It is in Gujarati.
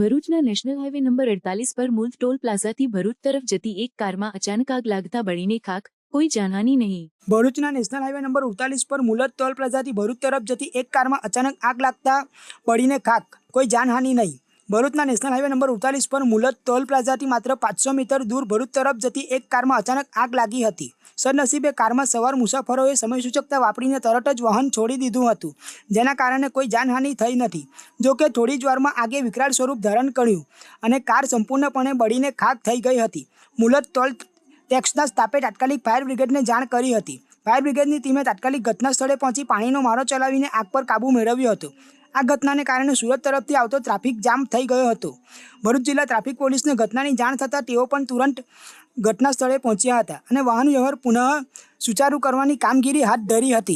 ભરૂચના નેશનલ હાઈવે નંબર 48 પર મૂલ ટોલ પ્લાઝાથી ભરૂચ તરફ જતી એક કારમાં અચાનક આગ લાગતા બળીને ખાખ, કોઈ જાનહાનિ નહીં। ભરૂચના નેશનલ હાઈવે નંબર 48 પર મુલત ટોલ પ્લાઝાથી ભરૂચ તરફ જતી એક કારમાં અચાનક આગ લાગતા બળીને ખાખ, કોઈ જાનહાનિ નહીં। ભરૂચના નેશનલ હાઈવે નંબર 48 પર મુલત ટોલ પ્લાઝાથી માત્ર 500 મીટર દૂર ભરૂચ તરફ જતી એક કારમાં અચાનક આગ લાગી હતી। સદનસીબે કારમાં સવાર મુસાફરોએ સમયસૂચકતા વાપરીને તરત જ વાહન છોડી દીધું હતું, જેના કારણે કોઈ જાનહાનિ થઈ નથી। જોકે થોડી જ વારમાં આગે વિકરાળ સ્વરૂપ ધારણ કર્યું અને કાર સંપૂર્ણપણે બળીને ખાખ થઈ ગઈ હતી। મુલત ટોલ ટેક્સના સ્ટાફે તાત્કાલિક ફાયર બ્રિગેડને જાણ કરી હતી। ફાયર બ્રિગેડની ટીમે તાત્કાલિક ઘટના સ્થળે પહોંચી પાણીનો મારો ચલાવીને આગ પર કાબૂ મેળવ્યો હતો। આ ઘટનાને કારણે સુરત તરફથી આવતો ટ્રાફિક જામ થઈ ગયો હતો। ભરૂચ જિલ્લા ટ્રાફિક પોલીસને ઘટનાની જાણ થતાં તેઓ પણ તુરંત ઘટના સ્થળે પહોંચ્યા હતા અને વાહન વ્યવહાર પુનઃ સુચારુ કરવાની કામગીરી હાથ ધરી હતી।